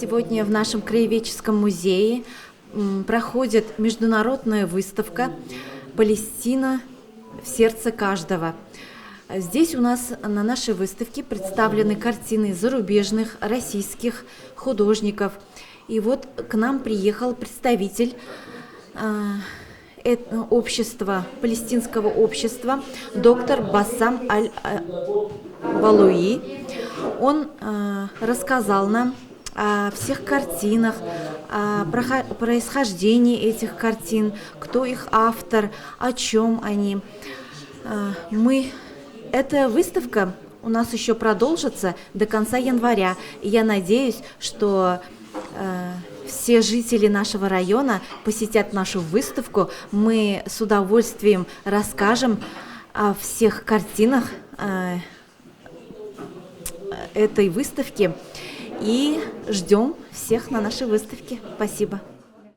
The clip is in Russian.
Сегодня в нашем краеведческом музее проходит международная выставка «Палестина в сердце каждого». Здесь у нас на нашей выставке представлены картины зарубежных, российских художников. И вот к нам приехал представитель общества, палестинского общества, доктор Бассам Аль-Валуи. Он рассказал нам о всех картинах, о происхождении этих картин, кто их автор, о чем они. Эта выставка у нас еще продолжится до конца января. И я надеюсь, что все жители нашего района посетят нашу выставку. Мы с удовольствием расскажем о всех картинах этой выставки и ждем всех на нашей выставке. Спасибо.